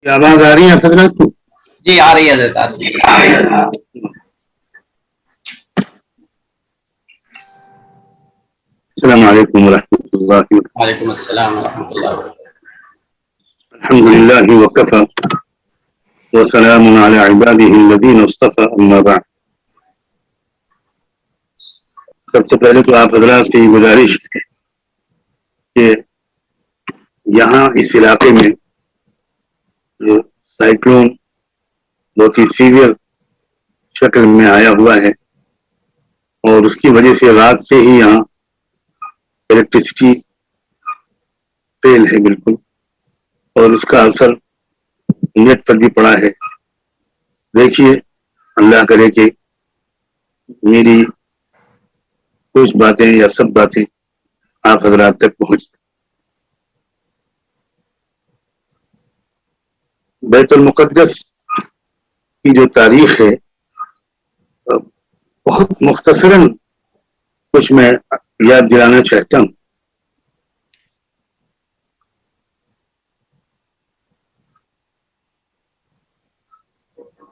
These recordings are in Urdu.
آواز آ رہی ہے حضرت کو؟ جی آ رہی ہے حضرت. السلام علیکم ورحمۃ اللہ وبرکاتہ. وعلیکم السلام ورحمۃ اللہ وبرکاتہ. الحمد للہ وکفی وسلام علی عباده الذین اصطفى اما بعد. سب سے پہلے تو آپ حضرات سے گزارش ہے کہ یہاں اس علاقے میں جو سائیکلون بہت ہی سیویئر شکل میں آیا ہوا ہے اور اس کی وجہ سے رات سے ہی یہاں الیکٹریسٹی فیل ہے بالکل، اور اس کا اثر نیٹ پر بھی پڑا ہے. دیکھیے اللہ کرے کہ میری کچھ باتیں یا سب باتیں آپ حضرات تک پہنچ. بیت المقدس کی جو تاریخ ہے بہت مختصراً کچھ میں یاد دلانا چاہتا ہوں.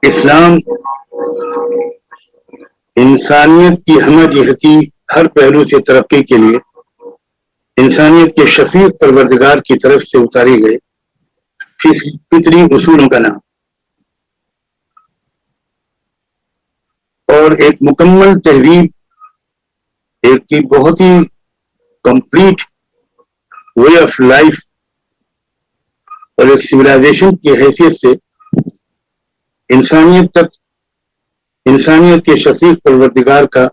اسلام انسانیت کی ہمہ جہتی ہر پہلو سے ترقی کے لیے انسانیت کے شفیق پروردگار کی طرف سے اتارے گئے فطری اصولوں کا نام اور ایک مکمل تہذیب، ایک کی بہت ہی کمپلیٹ وے آف لائف اور ایک سویلائزیشن کی حیثیت سے انسانیت تک انسانیت کے شفیق پروردگار کا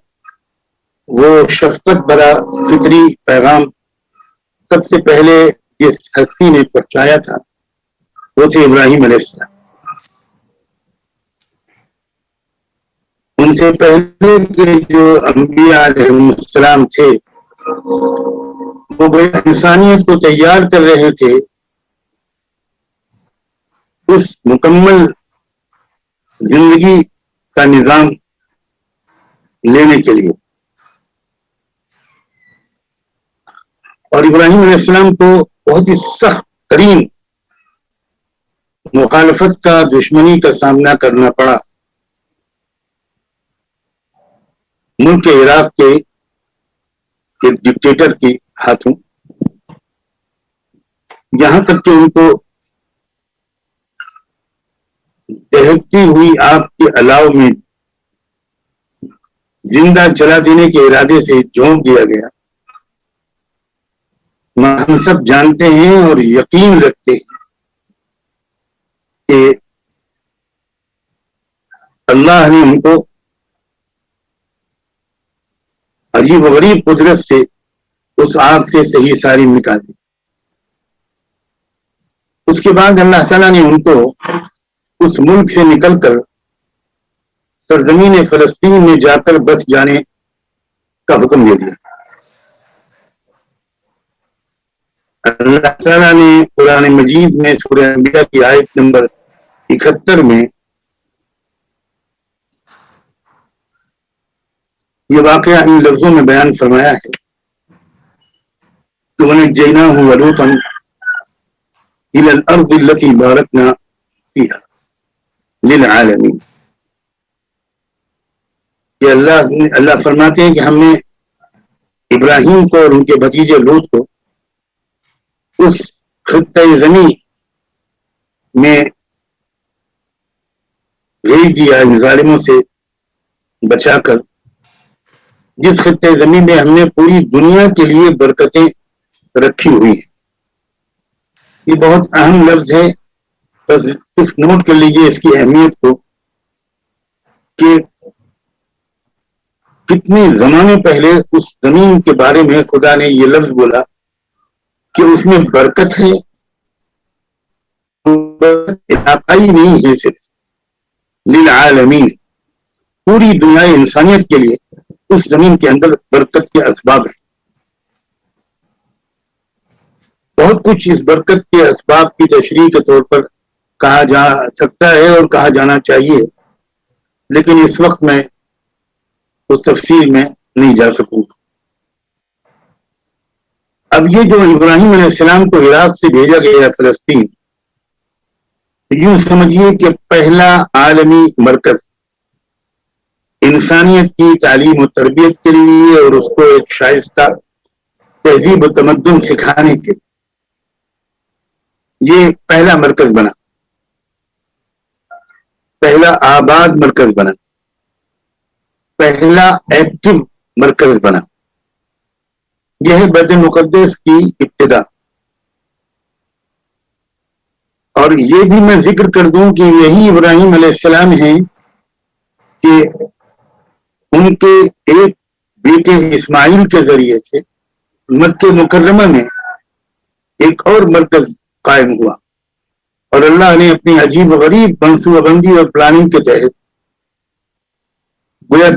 وہ شفقت بھرا فطری پیغام سب سے پہلے جس ہستی نے پہنچایا تھا وہ تھے ابراہیم علیہ السلام. ان سے پہلے کے جو انبیاء علیہ السلام تھے وہ انسانیت کو تیار کر رہے تھے اس مکمل زندگی کا نظام لینے کے لیے. اور ابراہیم علیہ السلام کو بہت ہی سخت ترین مخالفت کا، دشمنی کا سامنا کرنا پڑا ملک عراق کے ایک ڈکٹیٹر کے ہاتھوں، یہاں تک کہ ان کو دہکتی ہوئی آگ کے الاؤ میں زندہ جلا دینے کے ارادے سے جھونک دیا گیا. ہم سب جانتے ہیں اور یقین رکھتے ہیں کہ اللہ نے ان کو عجیب و غریب قدرت سے اس آگ سے صحیح ساری نکال دی. اس کے بعد اللہ تعالیٰ نے ان کو اس ملک سے نکل کر سرزمین فلسطین میں جا کر بس جانے کا حکم دے دیا. اللہ تعالیٰ نے قرآن مجید میں سورہ انبیاء کی آیت نمبر 71 میں یہ واقعہ ان لفظوں میں بیان فرمایا ہے کہ وَنَجَّيْنَاهُ وَلُوطًا إِلَى الْأَرْضِ الَّتِي بَارَكْنَا فِيهَا لِلْعَالَمِينَ. کہ اللہ فرماتے ہیں کہ ہم نے ابراہیم کو اور ان کے بھتیجے لوط کو اس خطۂ زمین میں بھیج دیا ان ظالموں سے بچا کر، جس خطۂ زمین میں ہم نے پوری دنیا کے لیے برکتیں رکھی ہوئی ہیں. یہ بہت اہم لفظ ہے، بس صرف نوٹ کر لیجئے اس کی اہمیت کو کہ کتنے زمانے پہلے اس زمین کے بارے میں خدا نے یہ لفظ بولا کہ اس میں برکت ہے. علاقائی نہیں ہے، صرف للعالمین، پوری دنیا انسانیت کے لیے اس زمین کے اندر برکت کے اسباب ہیں. بہت کچھ اس برکت کے اسباب کی تشریح کے طور پر کہا جا سکتا ہے اور کہا جانا چاہیے، لیکن اس وقت میں اس تفصیل میں نہیں جا سکوں. اب یہ جو ابراہیم علیہ السلام کو عراق سے بھیجا گیا فلسطین، یوں سمجھیے کہ پہلا عالمی مرکز انسانیت کی تعلیم و تربیت کے لیے اور اس کو ایک شائستہ تہذیب و تمدن سکھانے کے یہ پہلا مرکز بنا، پہلا آباد مرکز بنا، پہلا ایکٹیو مرکز بنا. یہ ہے بیت المقدس کی ابتدا. اور یہ بھی میں ذکر کر دوں کہ یہی ابراہیم علیہ السلام ہیں کہ ان کے ایک بیٹے اسماعیل کے ذریعے سے مکہ مکرمہ میں ایک اور مرکز قائم ہوا، اور اللہ نے اپنی عجیب و غریب منصوبہ بندی اور پلاننگ کے تحت گویا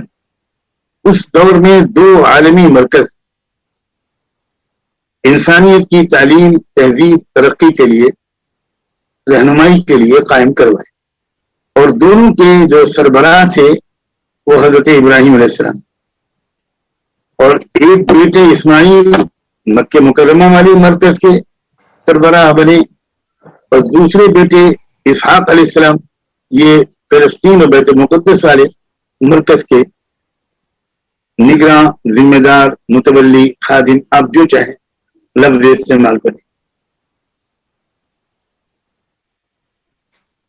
اس دور میں 2 عالمی مرکز انسانیت کی تعلیم، تہذیب، ترقی کے لیے، رہنمائی کے لیے قائم کروائے، اور دونوں کے جو سربراہ تھے وہ حضرت ابراہیم علیہ السلام، اور ایک بیٹے اسماعیل مکہ مکرمہ والی مرکز کے سربراہ بنے، اور دوسرے بیٹے اسحاق علیہ السلام یہ فلسطین اور بیت المقدس والے مرکز کے نگراں، ذمہ دار، متولی، خادم، آپ جو چاہیں لفظ استعمال کریں.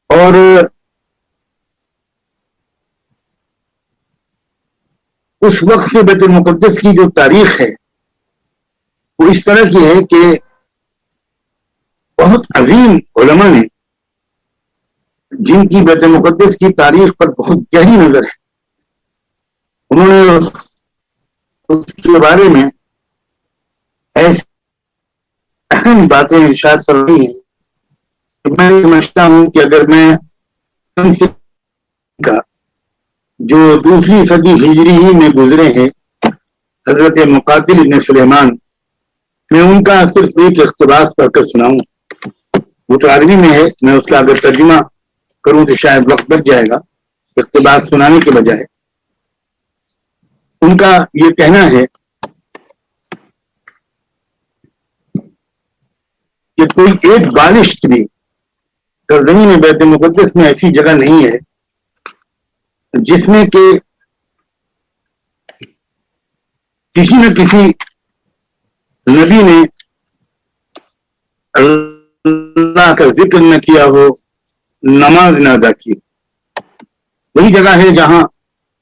اور اس وقت سے بیت المقدس کی جو تاریخ ہے وہ اس طرح کی ہے کہ بہت عظیم علماء نے جن کی بیت المقدس کی تاریخ پر بہت گہری نظر ہے، انہوں نے اس کے بارے میں ایسی اہم باتیں ارشاد فرمائی ہیں کہ میں سمجھتا ہوں کہ اگر میں کا جو دوسری صدی ہجری ہی میں گزرے ہیں حضرت مقاتل ابن سلیمان، میں ان کا صرف ایک اقتباس پڑھ کر سناؤں. وہ تو عربی میں ہے، میں اس کا اگر ترجمہ کروں تو شاید وقت بچ جائے گا اقتباس سنانے کے بجائے. ان کا یہ کہنا ہے کہ کوئی ایک بالشت بھی سرزمین بیت المقدس میں ایسی جگہ نہیں ہے جس میں کہ کسی نہ کسی نبی نے اللہ کا ذکر نہ کیا ہو، نماز نہ ادا کی. وہی جگہ ہے جہاں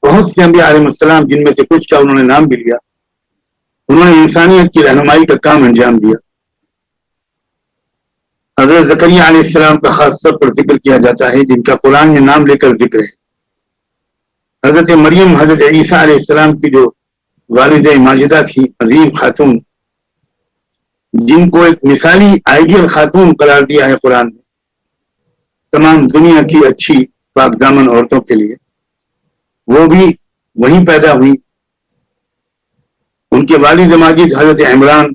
بہت سے انبیاء علیہ السلام، جن میں سے کچھ کا انہوں نے نام بھی لیا، انہوں نے انسانیت کی رہنمائی کا کام انجام دیا. حضرت زکریا علیہ السلام کا خاص طور پر ذکر کیا جاتا ہے، جن کا قرآن میں نام لے کر ذکر ہے. حضرت مریم، حضرت عیسیٰ علیہ السلام کی جو والد ماجدہ تھی، عظیم خاتون، جن کو ایک مثالی آئیڈیل خاتون قرار دیا ہے قرآن میں تمام دنیا کی اچھی پاک دامن عورتوں کے لیے، وہ بھی وہیں پیدا ہوئی. ان کے والد ماجد حضرت عمران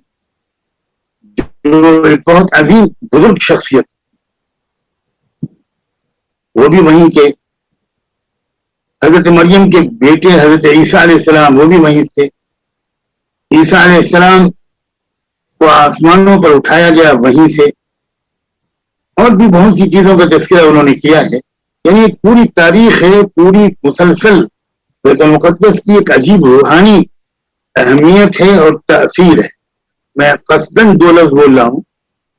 جو ایک بہت عظیم بزرگ شخصیت، وہ بھی وہیں کے. حضرت مریم کے بیٹے حضرت عیسیٰ علیہ السلام وہ بھی وہیں سے. عیسیٰ علیہ السلام کو آسمانوں پر اٹھایا گیا وہیں سے. اور بھی بہت سی چیزوں کا تذکرہ انہوں نے کیا ہے. یعنی ایک پوری تاریخ ہے، پوری مسلسل بیت المقدس کی ایک عجیب روحانی اہمیت ہے اور تاثیر ہے. میں قصداً 2 لفظ بول رہا ہوں،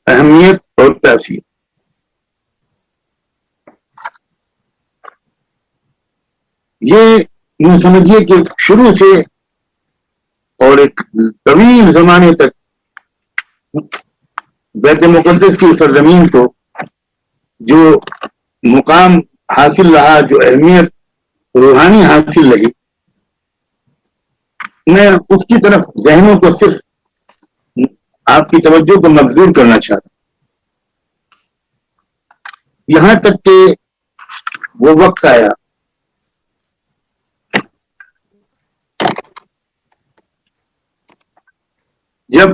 اہمیت اور تاثیر. یہ یوں سمجھیے کہ شروع سے اور ایک طویل زمانے تک بیت المقدس کی سرزمین کو جو مقام حاصل رہا، جو اہمیت روحانی حاصل رہی، میں اس کی طرف ذہنوں کو صرف آپ کی توجہ کو مبذول کرنا چاہتا ہوں. یہاں تک کہ وہ وقت آیا جب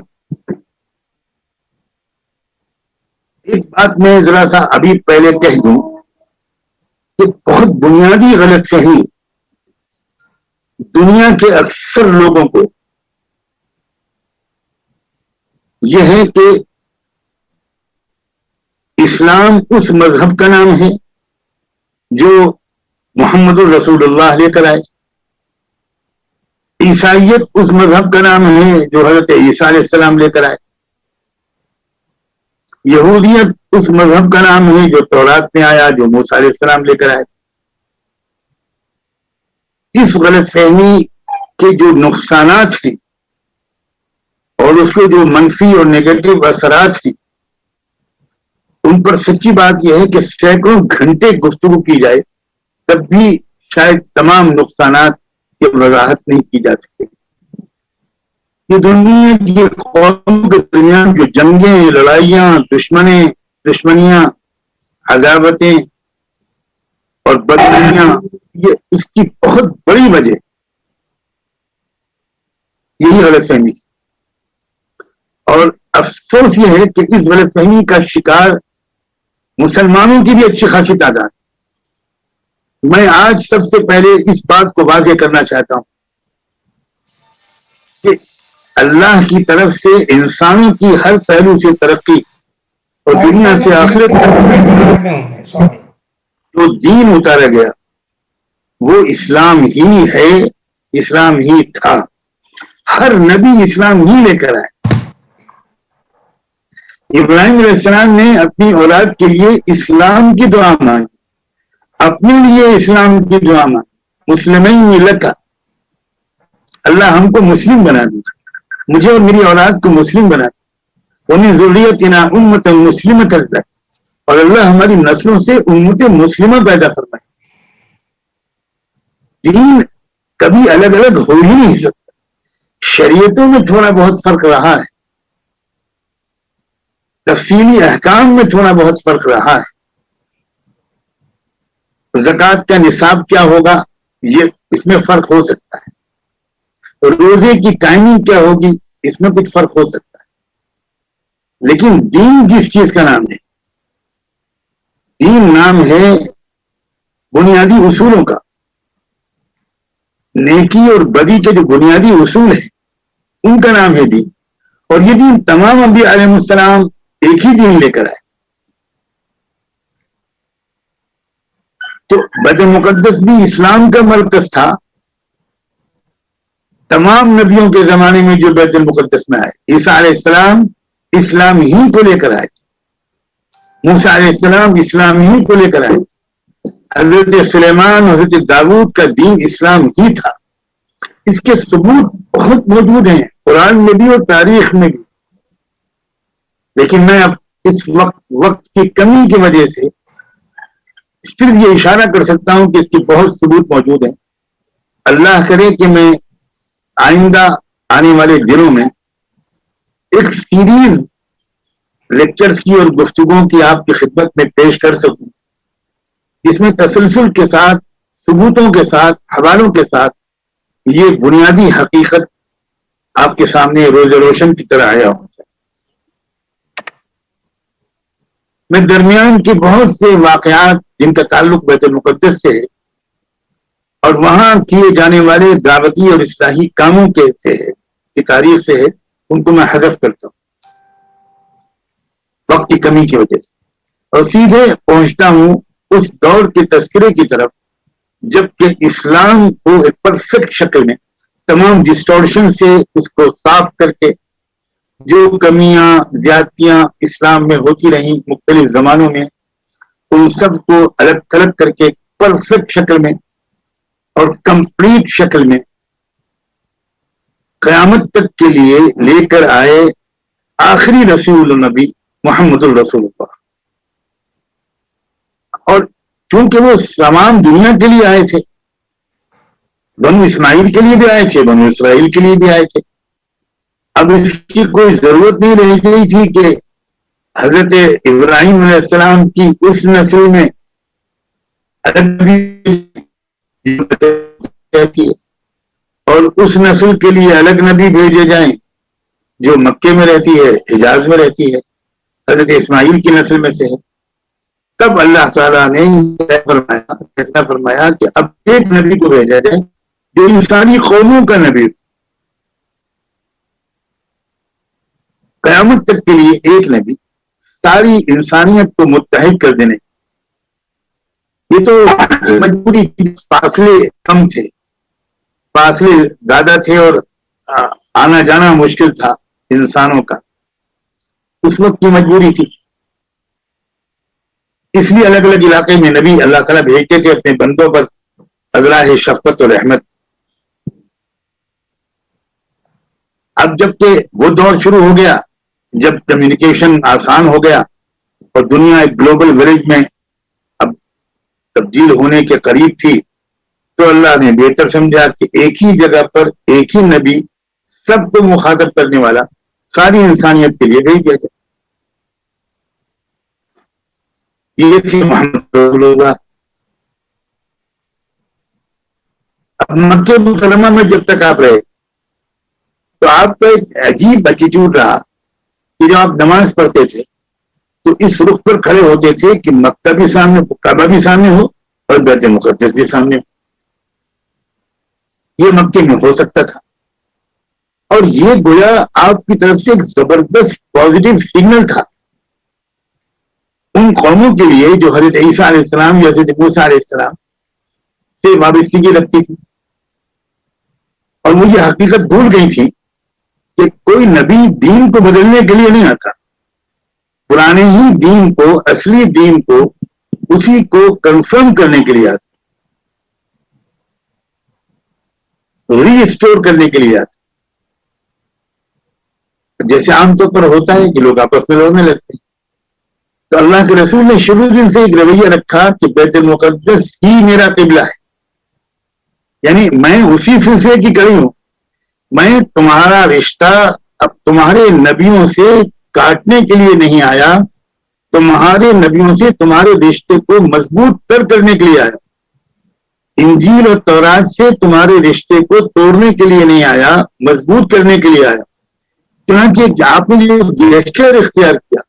ایک بات میں ذرا سا ابھی پہلے کہہ دوں کہ بہت بنیادی غلط فہمی دنیا کے اکثر لوگوں کو یہ ہے کہ اسلام اس مذہب کا نام ہے جو محمد الرسول اللہ لے کر آئے. عیسائیت اس مذہب کا نام ہے جو حضرت عیسیٰ علیہ السلام لے کر آئے. یہودیت اس مذہب کا نام ہے جو تورات میں آیا، جو موسیٰ علیہ السلام لے کر آئے. اس غلط فہمی کے جو نقصانات ہیں اور اس کے جو منفی اور نیگیٹو اثرات ہیں، ان پر سچی بات یہ ہے کہ سینکڑوں گھنٹے گفتگو کی جائے تب بھی شاید تمام نقصانات کی وضاحت نہیں کی جا سکتی. یہ دنیا کی قوم کے درمیان جو جنگیں، لڑائیاں، دشمنیاں، عداوتیں اور بدنامیاں، یہ اس کی بہت بڑی وجہ یہی غلط فہمی. اور افسوس یہ ہے کہ اس غلط فہمی کا شکار مسلمانوں کی بھی اچھی خاصی تعداد. میں آج سب سے پہلے اس بات کو واضح کرنا چاہتا ہوں کہ اللہ کی طرف سے انسانوں کی ہر پہلو سے ترقی اور دنیا سے آخرت جو دین اتارا گیا وہ اسلام ہی ہے، اسلام ہی تھا. ہر نبی اسلام ہی لے کر آئے. ابراہیم علیہ السلام نے اپنی اولاد کے لیے اسلام کی دعا مانگی، اپنے لیے اسلام کی دعا مانگی. مسلمین لکا، اللہ ہم کو مسلم بنا دیجیے، مجھے اور میری اولاد کو مسلم بنا دیجیے. ومن ذریتنا امۃ مسلمۃ لک، اور اللہ ہماری نسلوں سے امت مسلمہ پیدا فرمائے. دین کبھی الگ الگ ہو ہی نہیں سکتا. شریعتوں میں تھوڑا بہت فرق رہا ہے، تفصیلی احکام میں تھوڑا بہت فرق رہا ہے. زکوٰۃ کا نصاب کیا ہوگا یہ اس میں فرق ہو سکتا ہے. روزے کی ٹائمنگ کیا ہوگی اس میں کچھ فرق ہو سکتا ہے. لیکن دین جس چیز کا نام ہے، دین نام ہے بنیادی اصولوں کا. نیکی اور بدی کے جو بنیادی اصول ہیں ان کا نام ہے دین. اور یہ دین تمام انبیاء علیہ السلام ایک ہی دین لے کر آئے. تو بیت المقدس بھی اسلام کا مرکز تھا. تمام نبیوں کے زمانے میں جو بیت المقدس میں آئے، عیسیٰ علیہ السلام اسلام ہی کو لے کر آئے، موسیٰ علیہ السلام اسلام ہی کو لے کر آئے. حضرت سلیمان، حضرت داؤد کا دین اسلام ہی تھا. اس کے ثبوت بہت موجود ہیں قرآن میں بھی اور تاریخ میں بھی. لیکن میں اب اس وقت کی کمی کی وجہ سے صرف یہ اشارہ کر سکتا ہوں کہ اس کے بہت ثبوت موجود ہیں. اللہ کرے کہ میں آئندہ آنے والے دنوں میں ایک سیریز لیکچرز کی اور گفتگوؤں کی آپ کی خدمت میں پیش کر سکوں، جس میں تسلسل کے ساتھ، ثبوتوں کے ساتھ، حوالوں کے ساتھ یہ بنیادی حقیقت آپ کے سامنے روز روشن کی طرح آیا ہو. میں درمیان کے بہت سے واقعات جن کا تعلق بیت المقدس سے ہے اور وہاں کیے جانے والے دعوتی اور اصلاحی کاموں کے سے ہے، کی تاریخ سے ہے، ان کو میں حذف کرتا ہوں وقت کی کمی کی وجہ سے، اور سیدھے پہنچتا ہوں اس دور کے تذکرے کی طرف جبکہ اسلام کو ایک پرفیکٹ شکل میں تمام ڈسٹورشن سے اس کو صاف کر کے جو کمیاں، زیادتیاں اسلام میں ہوتی رہیں مختلف زمانوں میں، ان سب کو الگ تھلگ کر کے پرفیکٹ شکل میں اور کمپلیٹ شکل میں قیامت تک کے لیے لے کر آئے آخری رسول نبی محمد الرسول اللہ. اور چونکہ وہ تمام دنیا کے لیے آئے تھے، بنو اسماعیل کے لیے بھی آئے تھے، بنو اسرائیل کے لیے بھی آئے تھے. اب اس کی کوئی ضرورت نہیں رہ گئی تھی کہ حضرت ابراہیم علیہ السلام کی اس نسل میں اور اس نسل کے لیے الگ نبی بھیجے جائیں جو مکے میں رہتی ہے، حجاز میں رہتی ہے، حضرت اسماعیل کی نسل میں سے ہے. تب اللہ تعالیٰ نے فیصلہ فرمایا کہ اب ایک نبی کو بھیجا جائے جو انسانی قوموں کا نبی، قیامت تک کے لیے ایک نبی ساری انسانیت کو متحد کر دینے. یہ تو مجبوری تھی، فاصلے کم تھے، فاصلے زیادہ تھے اور آنا جانا مشکل تھا انسانوں کا، اس وقت کی مجبوری تھی. اس لیے الگ الگ علاقے میں نبی اللہ تعالیٰ بھیجتے تھے اپنے بندوں پر اذراہ شفقت اور رحمت. اب جب کہ وہ دور شروع ہو گیا جب کمیونیکیشن آسان ہو گیا اور دنیا ایک گلوبل ولیج میں اب تبدیل ہونے کے قریب تھی، تو اللہ نے بہتر سمجھا کہ ایک ہی جگہ پر ایک ہی نبی سب کو مخاطب کرنے والا ساری انسانیت کے لیے بھیج دیا گیا. یہ تھی محمد رسول اللہ. اب مکہ مکرمہ میں جب تک آپ رہے تو آپ کا ایک عجیب ایٹیٹیوڈ رہا کہ جب آپ نماز پڑھتے تھے تو اس رخ پر کھڑے ہوتے تھے کہ مکہ بھی سامنے، کعبہ بھی سامنے ہو اور بیت مقدس بھی سامنے ہو. یہ مکے میں ہو سکتا تھا اور یہ گویا آپ کی طرف سے ایک زبردست پازیٹیو سگنل تھا ان قوموں کے لیے جو حضرت عیسیٰ علیہ السلام یا حضرت موسیٰ علیہ السلام سے وابستگی رکھتی تھی اور وہ یہ حقیقت بھول گئی تھی کہ کوئی نبی دین کو بدلنے کے لیے نہیں آتا، پرانے ہی دین کو، اصلی دین کو، اسی کو کنفرم کرنے کے لیے آتا، ری اسٹور کرنے کے لیے آتا. جیسے عام طور پر ہوتا ہے کہ لوگ آپس میں لڑنے لگتے ہیں، تو اللہ کے رسول نے شروع دن سے ایک رویہ رکھا کہ بیت المقدس ہی میرا قبلہ ہے، یعنی میں اسی سلسلے کی کڑی ہوں، میں تمہارا رشتہ اب تمہارے نبیوں سے کاٹنے کے لیے نہیں آیا، تمہارے نبیوں سے تمہارے رشتے کو مضبوط کرنے کے لیے آیا. انجیل اور تورات سے تمہارے رشتے کو توڑنے کے لیے نہیں آیا، مضبوط کرنے کے لیے آیا. چنانچہ آپ نے جو گیسچر اختیار کیا،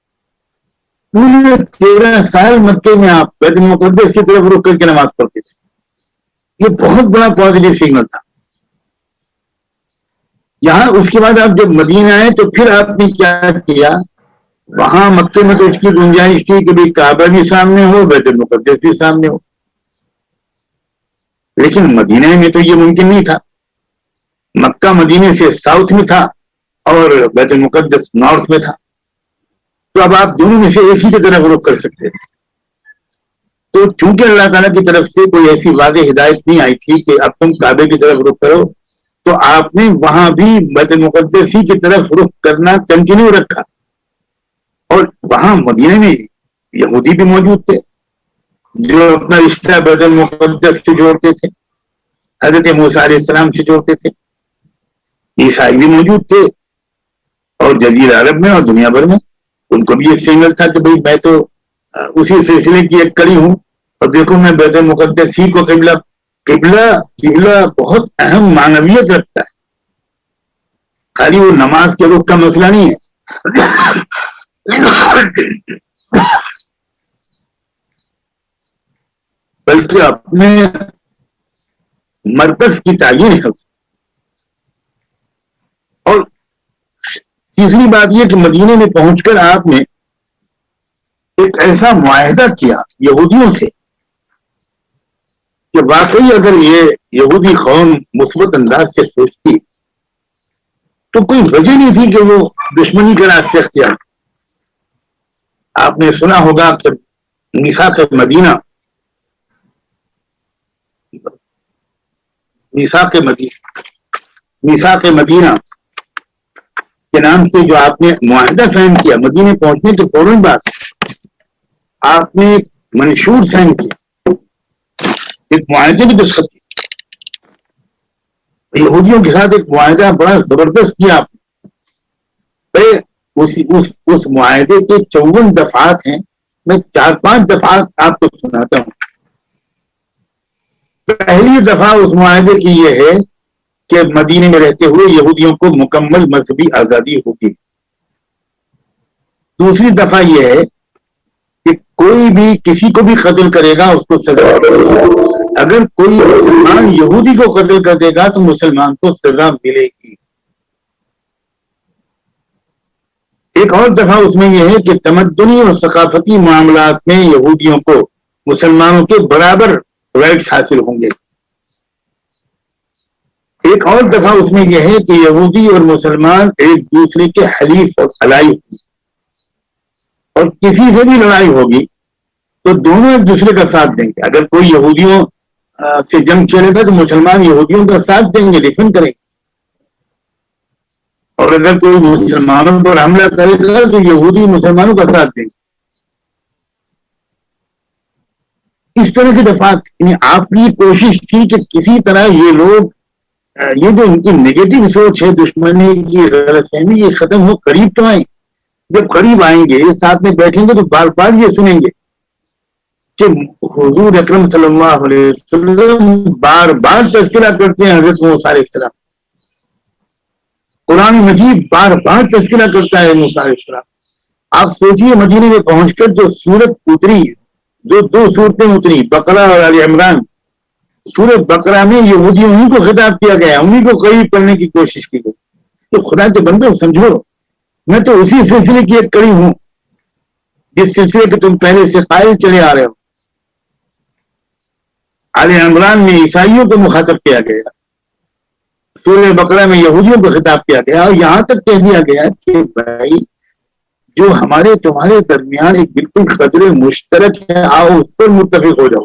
پورے 13 سال مکے میں آپ بیت المقدس کی طرف رک کر کے نماز پڑھتے تھے. یہ بہت بڑا پازیٹیو سگنل تھا. یہاں اس کے بعد آپ جب مدینہ آئے تو پھر آپ نے کیا کیا، وہاں مکے میں تو اس کی گنجائش تھی کہ بھی کعبہ بھی سامنے ہو، بیت المقدس بھی سامنے ہو، لیکن مدینہ میں تو یہ ممکن نہیں تھا. مکہ مدینے سے ساؤتھ میں تھا اور بیت المقدس نارتھ میں تھا، تو اب آپ دونوں میں سے ایک ہی کی طرف رخ کر سکتے تھے. تو چونکہ اللہ تعالیٰ کی طرف سے کوئی ایسی واضح ہدایت نہیں آئی تھی کہ اب تم کعبے کی طرف رخ کرو، تو آپ نے وہاں بھی بیت المقدس ہی کی طرف رخ کرنا کنٹینیو رکھا. اور وہاں مدینے میں یہودی بھی موجود تھے جو اپنا رشتہ بیت المقدس سے جوڑتے تھے، حضرت موسیٰ علیہ السلام سے جوڑتے تھے. عیسائی بھی موجود تھے اور جزیرہ عرب میں اور دنیا بھر میں ان کو بھی ایک سنگل تھا کہ بھئی میں تو اسی سلسلے کی ایک کڑی ہوں اور دیکھو میں بیت المقدس ہی کو قبلہ بہت اہم معنویت رکھتا ہے. خالی وہ نماز کے رخ کا مسئلہ نہیں ہے، بلکہ اپنے مرکز کی تعین ہے. اور تیسری بات یہ کہ مدینے میں پہنچ کر آپ نے ایک ایسا معاہدہ کیا یہودیوں سے کہ واقعی اگر یہ یہودی قوم مثبت انداز سے سوچتی تو کوئی وجہ نہیں تھی کہ وہ دشمنی کا راستہ اختیار. آپ نے سنا ہوگا کہ میثاق مدینہ کے نام سے جو آپ نے معاہدہ سائن کیا، مدینے پہنچنے کے فوراً بعد آپ نے ایک منشور سائن کیا، ایک معاہدے بھی دستخط کی یہودیوں کے ساتھ. ایک معاہدہ بڑا زبردست کیا آپ نے. اس معاہدے کے 54 دفعات ہیں، میں 4-5 دفعات آپ کو سناتا ہوں. پہلی دفعہ اس معاہدے کی یہ ہے کہ مدینے میں رہتے ہوئے یہودیوں کو مکمل مذہبی آزادی ہوگی. دوسری دفعہ یہ ہے کہ کوئی بھی کسی کو بھی قتل کرے گا اس کو سزا ملے گی. اگر کوئی مسلمان یہودی کو قتل کر دے گا تو مسلمان کو سزا ملے گی. ایک اور دفعہ اس میں یہ ہے کہ تمدنی اور ثقافتی معاملات میں یہودیوں کو مسلمانوں کے برابر رائٹس حاصل ہوں گے. ایک اور دفعہ اس میں یہ ہے کہ یہودی اور مسلمان ایک دوسرے کے حلیف اور الائی ہوں گے, اور کسی سے بھی لڑائی ہوگی تو دونوں ایک دوسرے کا ساتھ دیں گے. اگر کوئی یہودیوں سے جنگ چھیڑے گا تو مسلمان یہودیوں کا ساتھ دیں گے, ڈیفینڈ کریں گے, اور اگر کوئی مسلمانوں پر حملہ کرے گا تو یہودی مسلمانوں کا ساتھ دیں گے. اس طرح کی دفعات, یعنی آپ کی کوشش تھی کہ کسی طرح یہ لوگ, یہ جو ان کی نیگیٹو سوچ ہے, دشمنی کی غلط فہمی, یہ ختم ہو, قریب تو آئیں. جب قریب آئیں گے, ساتھ میں بیٹھیں گے تو بار بار یہ سنیں گے کہ حضور اکرم صلی اللہ علیہ وسلم بار بار تذکرہ کرتے ہیں حضرت موسیٰ علیہ السلام. قرآن مجید بار بار تذکرہ کرتا ہے موسیٰ علیہ السلام. آپ سوچئے مدینے میں پہنچ کر جو سورت اتری, جو دو صورتیں اتری, بقرہ اور آل عمران. سورت بقرہ میں یہودیوں ہی کو خطاب کیا گیا, انہیں کو قریب کرنے کی کوشش کی گئی. تو خدا کے بندو سمجھو, میں تو اسی سلسلے کی ایک کڑی ہوں جس سلسلے کے تم پہلے سے قائل چلے آ رہے ہو. آل عمران میں عیسائیوں کو مخاطب کیا گیا, سورہ بقرہ میں یہودیوں کو خطاب کیا گیا, اور یہاں تک کہہ دیا گیا کہ بھائی جو ہمارے تمہارے درمیان ایک بالکل قدر مشترک ہے, آؤ اس پر متفق ہو جاؤ.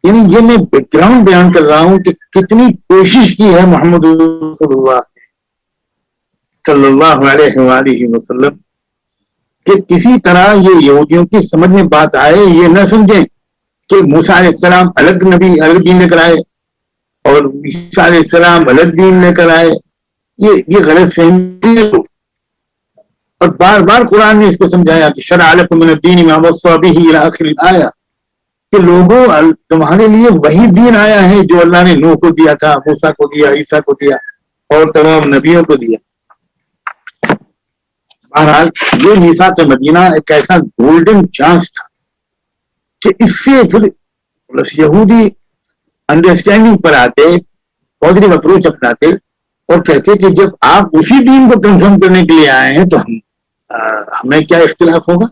یعنی یہ میں بیک گراؤنڈ بیان کر رہا ہوں کہ کتنی کوشش کی ہے محمد رسول اللہ صلی اللہ علیہ وآلہ وسلم کہ کسی طرح یہ یہودیوں کی سمجھ میں بات آئے, یہ نہ سمجھیں کہ موسیٰ علیہ السلام الگ نبی, الگ دین لے کر آئے اور عیسیٰ علیہ السلام الگ دین لے کر آئے. یہ غلط فہمی. اور بار بار قرآن نے اس کو سمجھایا کہ شرع لکم من الدین ما وصى به الى آخر الآیہ, کہ لوگوں تمہارے لیے وہی دین آیا ہے جو اللہ نے نوح کو دیا تھا, موسیٰ کو دیا, عیسیٰ کو دیا اور تمام نبیوں کو دیا. بہرحال یہ میثاق مدینہ ایک ایسا گولڈن چانس تھا کہ اس سے پھر یہودی انڈرسٹینڈنگ پر آتے, پازیٹیو اپروچ اپناتے اور کہتے کہ جب آپ اسی دین کو کنفرم کرنے کے لیے آئے ہیں تو ہمیں کیا اختلاف ہوگا.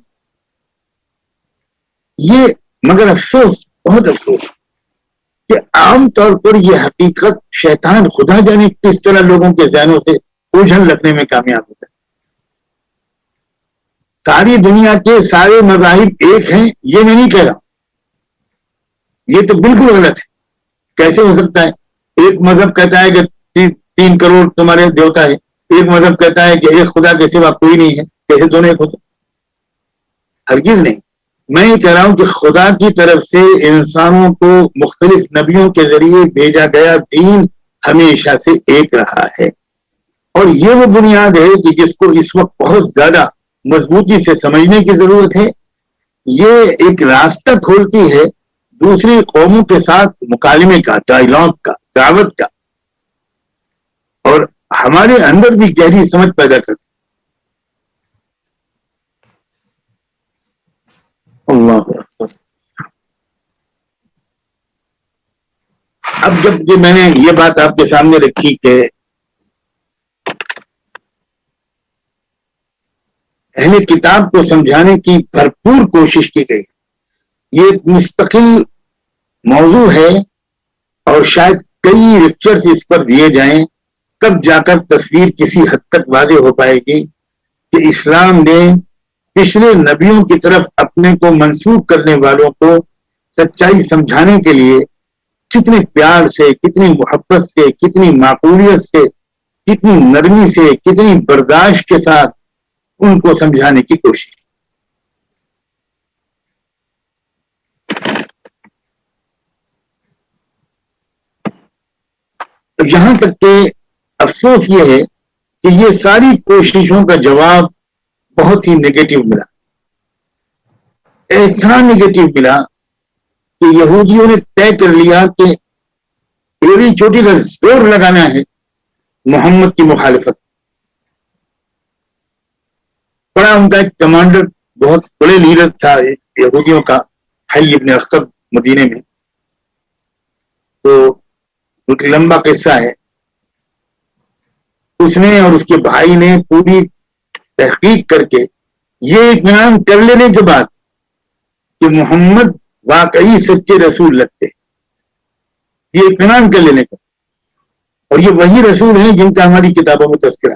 یہ مگر افسوس, بہت افسوس کہ عام طور پر یہ حقیقت شیطان خدا جانے کس طرح لوگوں کے ذہنوں سے الجھن رکھنے میں کامیاب ہوتا ہے. ساری دنیا کے سارے مذاہب ایک ہیں یہ میں نہیں کہہ رہا, یہ تو بالکل غلط ہے. کیسے ہو سکتا ہے؟ ایک مذہب کہتا ہے کہ 3 کروڑ تمہارے دیوتا ہے, ایک مذہب کہتا ہے کہ ایک خدا کے سوا کوئی نہیں ہے. کیسے دونوں ایک ہو سکتے؟ ہرگز نہیں. میں یہ کہہ رہا ہوں کہ خدا کی طرف سے انسانوں کو مختلف نبیوں کے ذریعے بھیجا گیا دین ہمیشہ سے ایک رہا ہے, اور یہ وہ بنیاد ہے کہ جس کو اس وقت بہت زیادہ مضبوطی سے سمجھنے کی ضرورت ہے. یہ ایک راستہ کھولتی ہے دوسری قوموں کے ساتھ مکالمے کا, ڈائیلاگ کا, دعوت کا, اور ہمارے اندر بھی گہری سمجھ پیدا کرتی. اللہ اکبر. اب جب میں نے یہ بات آپ کے سامنے رکھی کہ اہل کتاب کو سمجھانے کی بھرپور کوشش کی گئی, یہ ایک مستقل موضوع ہے اور شاید کئی لیکچرز اس پر دیے جائیں, تب جا کر تصویر کسی حد تک واضح ہو پائے گی کہ اسلام نے پچھلے نبیوں کی طرف اپنے کو منسوخ کرنے والوں کو سچائی سمجھانے کے لیے کتنے پیار سے, کتنی محبت سے, کتنی معقولیت سے, کتنی نرمی سے, کتنی برداشت کے ساتھ ان کو سمجھانے کی کوشش. یہاں تک کہ افسوس یہ ہے کہ یہ ساری کوششوں کا جواب بہت ہی نیگیٹو ملا. ایسا نیگیٹو ملا کہ یہودیوں نے طے کر لیا کہ ایڑی چوٹی کا زور لگانا ہے محمد کی مخالفت. بڑا ان کا ایک کمانڈر, بہت بڑے لیڈر تھا یہودیوں کا, حی ابن اخطب, مدینے میں. تو ایک لمبا قصہ ہے. اس نے اور اس کے بھائی نے پوری تحقیق کر کے یہ اطمینان کر لینے کے بعد کہ محمد واقعی سچے رسول لگتے ہیں، یہ اطمینان کر لینے کا، اور یہ وہی رسول ہیں جن کا ہماری کتابوں میں تذکرہ،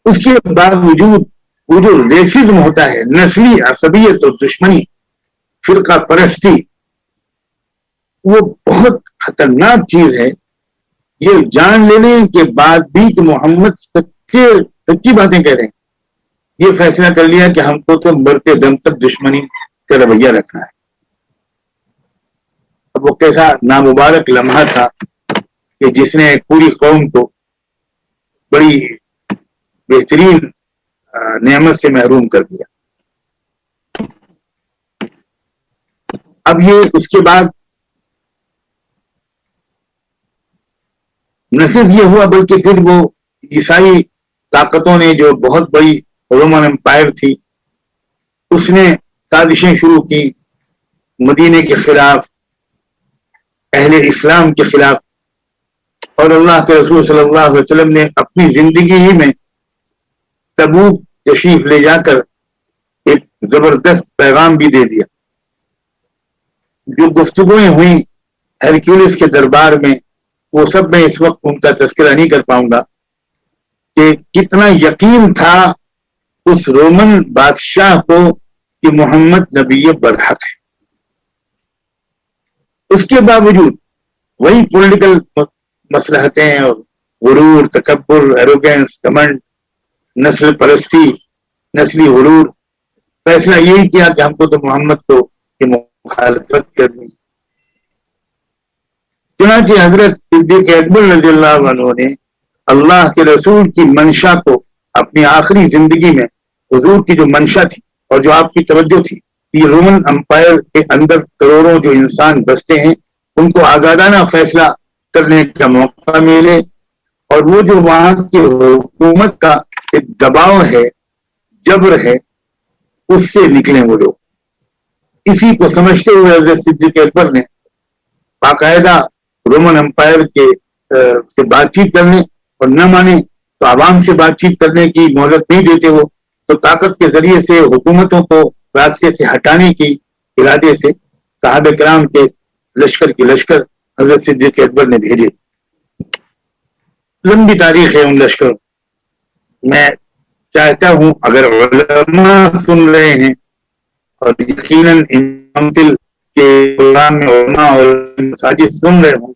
اس کے باوجود وہ جو ریسزم ہوتا ہے، نسلی عصبیت اور دشمنی، فرقہ پرستی، وہ بہت خطرناک چیز ہے۔ یہ جان لینے کے بعد بھی کہ محمد سچی باتیں کہہ رہے ہیں، یہ فیصلہ کر لیا کہ ہم کو تو مرتے دم تک دشمنی کا رویہ رکھنا ہے۔ اب وہ کیسا نامبارک لمحہ تھا کہ جس نے پوری قوم کو بڑی بہترین نعمت سے محروم کر دیا۔ اب یہ اس کے بعد نہ صرف یہ ہوا بلکہ پھر وہ عیسائی طاقتوں نے، جو بہت بڑی رومن امپائر تھی، اس نے سازشیں شروع کی مدینے کے خلاف، اہل اسلام کے خلاف، اور اللہ کے رسول صلی اللہ علیہ وسلم نے اپنی زندگی ہی میں تبوک تشریف لے جا کر ایک زبردست پیغام بھی دے دیا۔ جو گفتگویں ہوئیں ہرکیولس کے دربار میں، وہ سب میں اس وقت ان کا تذکرہ نہیں کر پاؤں گا کہ کتنا یقین تھا اس رومن بادشاہ کو کہ محمد نبی برحق ہے۔ اس کے باوجود وہی پولیٹیکل مصلحتیں اور غرور، تکبر، ایروگینس، کمنڈ، نسل پرستی، نسلی غرور، فیصلہ یہی کیا کہ ہم کو تو محمد کو کی مخالفت کرنی۔ چنانچہ حضرت صدیق اکبر رضی اللہ عنہ نے اللہ کے رسول کی منشا کو اپنی آخری زندگی میں، حضور کی جو منشا تھی اور جو آپ کی توجہ تھی، یہ رومن امپائر کے اندر کروڑوں جو انسان بستے ہیں، ان کو آزادانہ فیصلہ کرنے کا موقع ملے، اور وہ جو وہاں کی حکومت کا ایک دباؤ ہے، جبر ہے، اس سے نکلیں وہ لوگ۔ اسی کو سمجھتے ہوئے حضرت صدیق اکبر نے باقاعدہ رومن امپائر سے بات چیت کرنے، اور نہ مانے تو عوام سے بات چیت کرنے کی مہلت نہیں دیتے، وہ تو طاقت کے ذریعے سے حکومتوں کو راستے سے ہٹانے کی ارادے سے صحابہ کرام کے لشکر کی لشکر حضرت صدیق اکبر نے بھیجے۔ لمبی تاریخ ہے ان لشکروں۔ میں چاہتا ہوں اگر علماء سن رہے ہیں اور یقیناً کونسل کے پروگرام میں علماء اور مساجد سن رہے ہوں،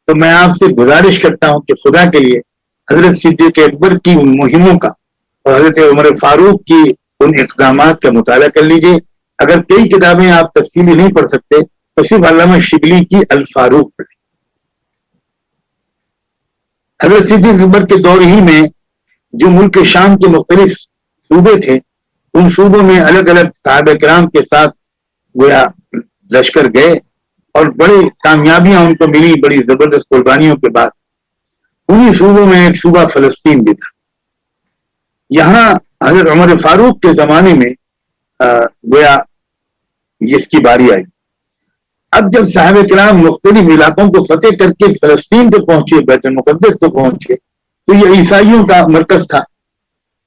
تو میں آپ سے گزارش کرتا ہوں کہ خدا کے لیے حضرت صدیق اکبر کی ان مہموں کا اور حضرت عمر فاروق کی ان اقدامات کا مطالعہ کر لیجئے۔ اگر کئی کتابیں آپ تفصیلی نہیں پڑھ سکتے تو صرف علامہ شبلی کی الفاروق پڑھیں۔ حضرت صدیق اکبر کے دور ہی میں جو ملک شام کے مختلف صوبے تھے، ان صوبوں میں الگ الگ صحابہ کرام کے ساتھ گویا لشکر گئے، اور بڑے کامیابیاں ان کو ملی بڑی زبردست قربانیوں کے بعد۔ انہی صوبوں میں ایک صوبہ فلسطین بھی تھا۔ یہاں حضرت عمر فاروق کے زمانے میں گویا جس کی باری آئی۔ اب جب صحابہ کرام مختلف علاقوں کو فتح کر کے فلسطین پہ پہنچے، بیت المقدس پہ پہنچے، تو یہ عیسائیوں کا مرکز تھا،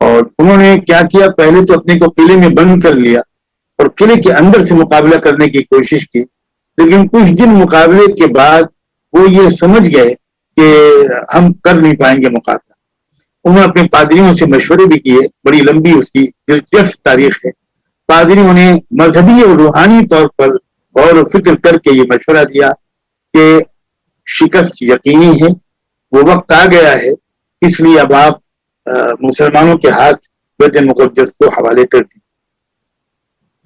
اور انہوں نے کیا کیا، پہلے تو اپنے کو قلعے میں بند کر لیا اور قلعے کے اندر سے مقابلہ کرنے کی کوشش کی، لیکن کچھ دن مقابلے کے بعد وہ یہ سمجھ گئے کہ ہم کر نہیں پائیں گے مقابلہ۔ انہوں نے اپنے پادریوں سے مشورے بھی کیے، بڑی لمبی اس کی دلچسپ تاریخ ہے۔ پادریوں نے مذہبی اور روحانی طور پر غور و فکر کر کے یہ مشورہ دیا کہ شکست یقینی ہے، وہ وقت آ گیا ہے، اس لیے اب آپ مسلمانوں کے ہاتھ بیت المقدس کو حوالے کر دیں۔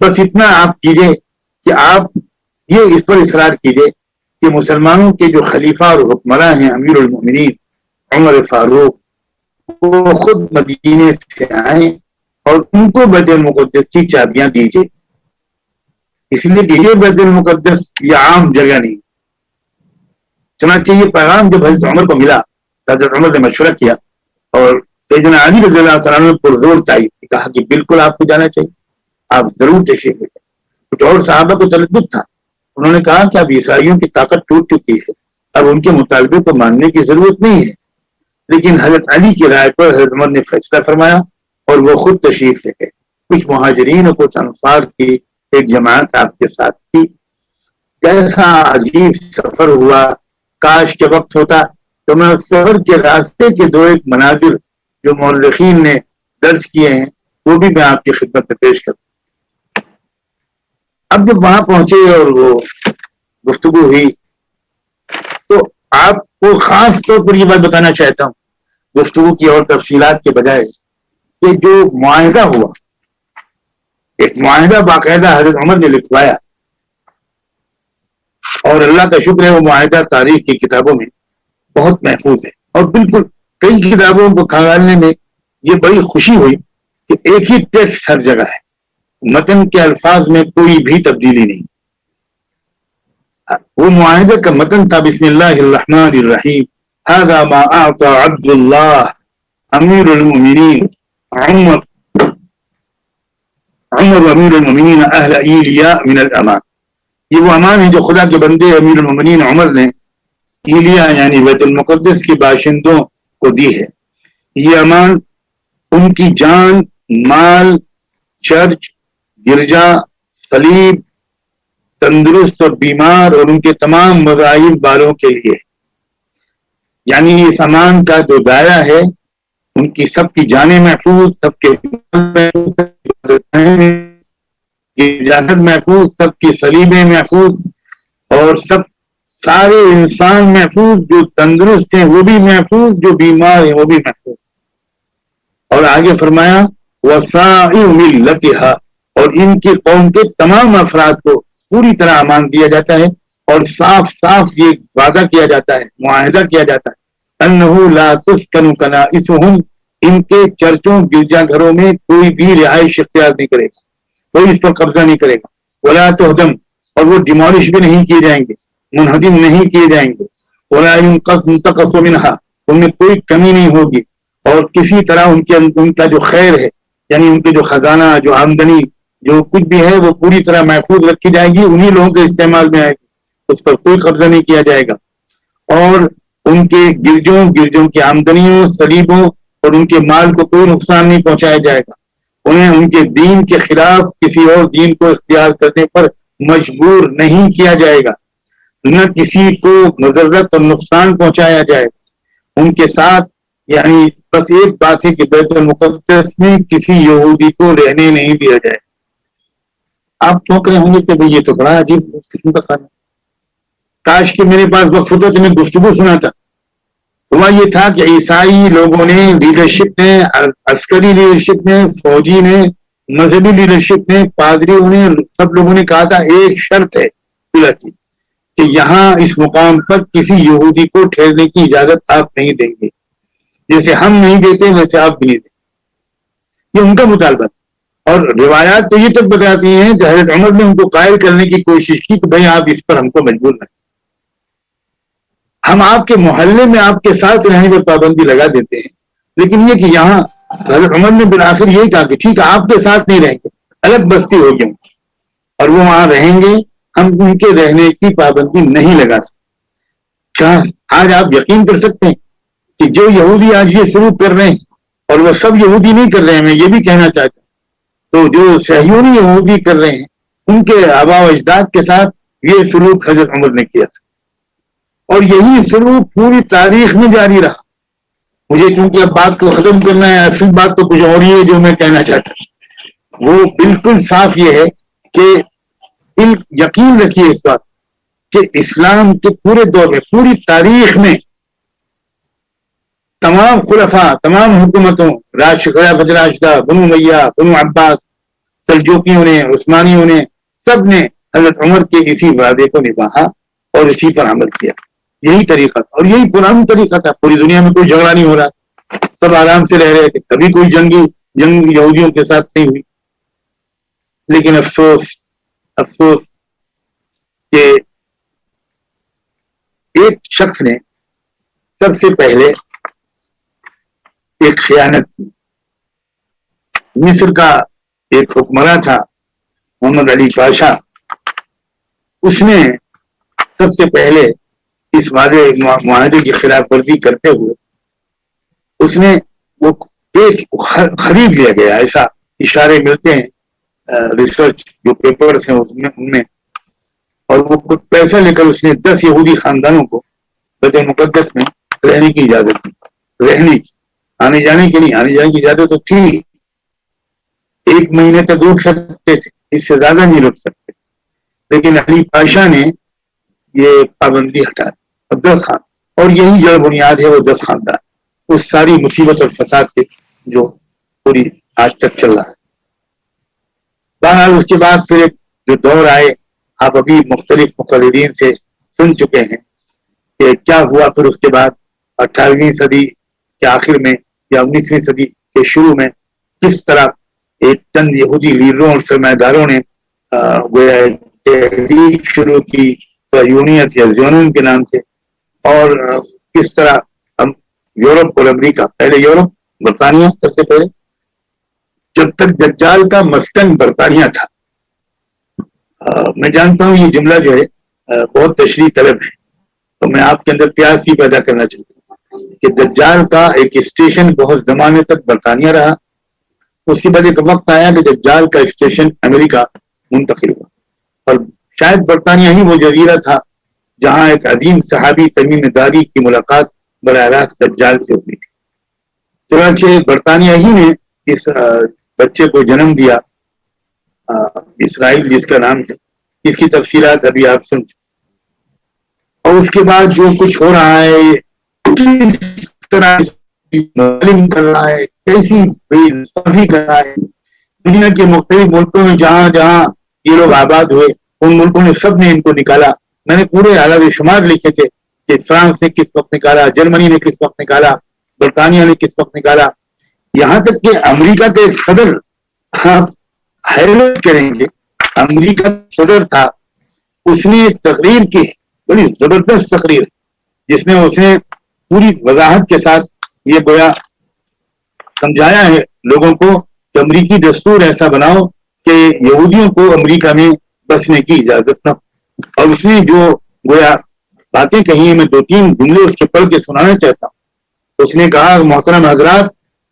بس اتنا آپ کیجئے کہ آپ یہ اس پر اصرار کیجئے کہ مسلمانوں کے جو خلیفہ اور حکمراں ہیں امیر المؤمنین عمر فاروق، وہ خود مدینے سے آئیں اور ان کو بیت المقدس کی چابیاں دیجئے، اس لیے کہ یہ بیت المقدس یہ عام جگہ نہیں۔ چنانچہ یہ پیغام جب حضرت عمر کو ملا، حضرت عمر نے مشورہ کیا اور سیدنا علی رضی اللہ تعالیٰ عنہ پر زور تائید کہا کہ بالکل آپ کو جانا چاہیے، آپ ضرور تشریف لے جائیں۔ کچھ اور صحابہ کو تردد تھا، انہوں نے کہا کہ اب عیسائیوں کی طاقت ٹوٹ چکی ہے، اب ان کے مطالبے کو ماننے کی ضرورت نہیں ہے۔ لیکن حضرت علی کی رائے پر حضرت عمر نے فیصلہ فرمایا اور وہ خود تشریف لے گئے. کچھ مہاجرین اور کچھ انصار کی ایک جماعت آپ کے ساتھ تھی. کیسا عجیب سفر ہوا. کاش کے وقت ہوتا تو میں اس سفر کے راستے کے دو ایک مناظر جو مورخین نے درج کیے ہیں وہ بھی میں آپ کی خدمت میں پیش کروں. اب جب وہاں پہنچے اور وہ گفتگو ہوئی تو آپ کو خاص طور پر یہ بات بتانا چاہتا ہوں گفتگو کی اور تفصیلات کے بجائے کہ جو معاہدہ ہوا، ایک معاہدہ باقاعدہ حضرت عمر نے لکھوایا اور اللہ کا شکر ہے وہ معاہدہ تاریخ کی کتابوں میں بہت محفوظ ہے. اور بالکل کئی کتابوں کو کھنگالنے میں یہ بڑی خوشی ہوئی کہ ایک ہی ٹیکسٹ ہر جگہ ہے، متن کے الفاظ میں کوئی بھی تبدیلی نہیں. وہ معاہدے کا متن تھا بسم اللہ الرحمن الرحیم هذا ما اعطى عبد الله امیر المؤمنین عمر امیر المؤمنین اہل ایلیا من الامان. یہ وہ امان ہے جو خدا کے بندے امیر المؤمنین عمر نے ایلیا یعنی بیت المقدس کے باشندوں کو دی ہے. یہ امان ان کی جان، مال، چرچ، گرجا، صلیب، تندرست اور بیمار اور ان کے تمام مذاہب والوں کے لیے. یعنی اس امان کا جو دائرہ ہے ان کی سب کی جانیں محفوظ، سب کے اجازت محفوظ، سب کی صلیبیں محفوظ اور سارے انسان محفوظ، جو تندرست ہیں وہ بھی محفوظ، جو بیمار ہیں وہ بھی محفوظ. اور آگے فرمایا وسائر ملتھا، اور ان کی قوم کے تمام افراد کو پوری طرح امان دیا جاتا ہے اور صاف صاف یہ وعدہ کیا جاتا ہے، معاہدہ کیا جاتا ہے انہ لا تسکن کنائسہم، ان کے چرچوں گرجا گھروں میں کوئی بھی رہائش اختیار نہیں کرے گا، کوئی اس پر قبضہ نہیں کرے گا. ولا تہدم، اور وہ ڈیمولش بھی نہیں کیے جائیں گے، منہدم نہیں کیے جائیں گے. ولا ينتقص منها، ان میں کوئی کمی نہیں ہوگی اور کسی طرح ان کا جو خیر ہے یعنی ان کے جو خزانہ، جو آمدنی، جو کچھ بھی ہے وہ پوری طرح محفوظ رکھی جائے گی، انہی لوگوں کے استعمال میں آئے گی، اس پر کوئی قبضہ نہیں کیا جائے گا. اور ان کے گرجوں کی آمدنیوں، صلیبوں اور ان کے مال کو کوئی نقصان نہیں پہنچایا جائے گا. انہیں ان کے دین کے خلاف کسی اور دین کو اختیار کرنے پر مجبور نہیں کیا جائے گا، نہ کسی کو مضرت اور نقصان پہنچایا جائے گا. ان کے ساتھ یعنی بس ایک بات ہے کہ بیت المقدس میں کسی یہودی کو رہنے نہیں دیا جائے. آپ چونک رہے ہوں گے کہ بھئی یہ تو بڑا عجیب قسم کا کھانا، کاش کہ میرے پاس وقت ہوتا تو میں گفتگو سناتا. ہوا یہ تھا کہ عیسائی لوگوں نے، لیڈرشپ نے، عسکری لیڈرشپ نے، فوجی نے، مذہبی لیڈرشپ نے، پادریوں نے، سب لوگوں نے کہا تھا ایک شرط ہے صلح کی کہ یہاں اس مقام پر کسی یہودی کو ٹھہرنے کی اجازت آپ نہیں دیں گے، جیسے ہم نہیں دیتے ویسے آپ بھی نہیں دیں. یہ ان کا مطالبہ تھا. اور روایات تو یہ تک بتاتی ہیں کہ حضرت عمر نے ان کو قائل کرنے کی کوشش کی کہ بھائی آپ اس پر ہم کو مجبور نہ، ہم آپ کے محلے میں آپ کے ساتھ رہنے پر پابندی لگا دیتے ہیں، لیکن یہ کہ یہاں حضرت عمر نے بالآخر یہ کہا کہ ٹھیک ہے آپ کے ساتھ نہیں رہیں گے، الگ بستی ہوگی اور وہ وہاں رہیں گے، ہم ان کے رہنے کی پابندی نہیں لگا سکتے. آج آپ یقین کر سکتے ہیں کہ جو یہودی آج یہ سلوک کر رہے ہیں، اور وہ سب یہودی نہیں کر رہے ہیں، میں یہ بھی کہنا چاہتا ہوں، تو جو صہیونی یہودی کر رہے ہیں ان کے آباء و اجداد کے ساتھ یہ سلوک حضرت عمر نے کیا تھا اور یہی سلوک پوری تاریخ میں جاری رہا. مجھے چونکہ اب بات کو ختم کرنا ہے، اصل بات تو کچھ اور ہی ہے جو میں کہنا چاہتا ہوں. وہ بالکل صاف یہ ہے کہ یقین رکھیے اس بات کہ اسلام کے پورے دور میں، پوری تاریخ میں تمام خلفاء، تمام حکومتوں، خلافت راشدہ، بنو امیہ، بنو عباس، سلجوقیوں نے، عثمانیوں نے، سب نے حضرت عمر کے اسی وعدے کو نبھایا اور اسی پر عمل کیا. یہی طریقہ تھا اور یہی پرانا طریقہ تھا. پوری دنیا میں کوئی جھگڑا نہیں ہو رہا، سب آرام سے رہ رہے تھے، کبھی کوئی جنگ یہودیوں کے ساتھ نہیں ہوئی. لیکن افسوس کہ ایک شخص نے سب سے پہلے ایک خیانت کی. مصر کا ایک حکمراں تھا محمد علی پاشا، اس نے سب سے پہلے اس معاہدے کی خلاف ورزی کرتے ہوئے اس نے وہ ایک خرید لیا گیا، ایسا اشارے ملتے ہیں ریسرچ جو پیپرز ہیں ان میں، اور وہ کچھ پیسہ لے کر اس نے 10 یہودی خاندانوں کو بیت المقدس میں رہنے کی اجازت دی، رہنے کی، آنے جانے کی نہیں، آنے جانے کی اجازت تو تھی، 1 مہینے تک رک سکتے تھے، اس سے زیادہ نہیں رک سکتے، لیکن علی پاشا نے یہ پابندی ہٹا دی، اور 10 خان، اور یہی جو بنیاد ہے وہ 10 خاندان اس ساری مصیبت اور فساد کے جو پوری آج تک چل رہا ہے۔ بہرحال اس کے بعد پھر ایک جو دور آئے، آپ ابھی مختلف مقررین سے سن چکے ہیں کہ کیا ہوا پھر اس کے بعد 18ویں صدی کے آخر میں یا 19ویں صدی کے شروع میں کس طرح ایک چند یہودی لیڈروں اور سرمایہ داروں نے تحریک شروع کی صہیونیت یا زیونن کے نام سے، اور کس طرح ہم یورپ اور امریکہ، پہلے یورپ، برطانیہ سب سے پہلے، جب تک دجال کا مسکن برطانیہ تھا، میں جانتا ہوں یہ جملہ جو ہے بہت تشریح طلب ہے، تو میں آپ کے اندر پیاس بھی پیدا کرنا چاہتا ہوں کہ دجال کا ایک اسٹیشن بہت زمانے تک برطانیہ رہا، اس کے بعد ایک وقت آیا کہ دجال کا اسٹیشن امریکہ منتقل ہوا، اور شاید برطانیہ ہی وہ جزیرہ تھا جہاں ایک عظیم صحابی تمیم داری کی ملاقات براہ راست دجال سے ہوئی تھی۔ چنانچہ برطانیہ ہی نے اس بچے کو جنم دیا، اسرائیل جس کا نام ہے، اس کی تفصیلات ابھی آپ سن چکے، اور اس کے بعد جو کچھ ہو رہا ہے، کس طرح معلوم کر رہا ہے، کیسی بے انصافی کر رہا ہے، دنیا کے مختلف ملکوں میں جہاں جہاں یہ لوگ آباد ہوئے ان ملکوں نے سب نے ان کو نکالا۔ میں نے پورے اعداد شمار لکھے تھے کہ فرانس نے کس وقت نکالا، جرمنی نے کس وقت نکالا، برطانیہ نے کس وقت نکالا، یہاں تک کہ امریکہ کا ایک صدر، آپ حیرت کریں گے، امریکہ کا صدر تھا، اس نے ایک تقریر کی، بڑی زبردست تقریر، جس میں اس نے پوری وضاحت کے ساتھ یہ گویا سمجھایا ہے لوگوں کو کہ امریکی دستور ایسا بناؤ کہ یہودیوں کو امریکہ میں بسنے کی اجازت نہ ہو، اور اس نے جو گویا باتیں کہی، میں 2-3 جملے اس کے پڑھ کے سنانا چاہتا ہوں۔ اس نے کہا، محترم حضرات،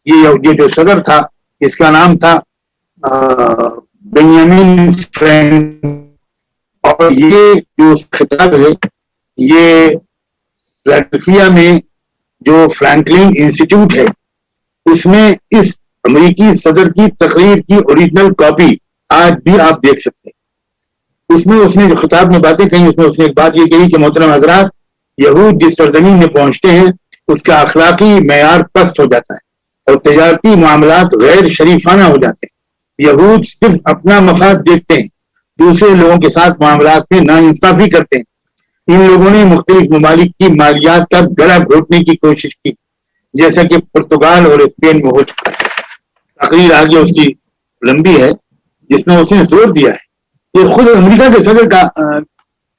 یہ جو صدر تھا اس کا نام تھا بنیامین فرینکلن، اور یہ جو خطاب ہے یہ فلادلفیا میں جو فرینکلن انسٹیٹیوٹ ہے اس میں اس امریکی صدر کی تقریر کی اوریجنل کاپی آج بھی آپ دیکھ سکتے ہیں۔ اس میں اس نے جو خطاب میں باتیں کہی، اس میں اس نے ایک بات یہ کہی کہ محترم حضرات، یہود جس سرزمین میں پہنچتے ہیں اس کا اخلاقی معیار پست ہو جاتا ہے اور تجارتی معاملات غیر شریفانہ ہو جاتے ہیں۔ یہود صرف اپنا مفاد دیکھتے ہیں، دوسرے لوگوں کے ساتھ معاملات میں ناانصافی کرتے ہیں۔ ان لوگوں نے مختلف ممالک کی مالیات کا گلا گھونٹنے کی کوشش کی، جیسا کہ پرتگال اور اسپین میں ہو چکا ہے۔ تقریر آگے اس کی لمبی ہے جس میں اس نے زور دیا ہے، یہ خود امریکہ کے صدر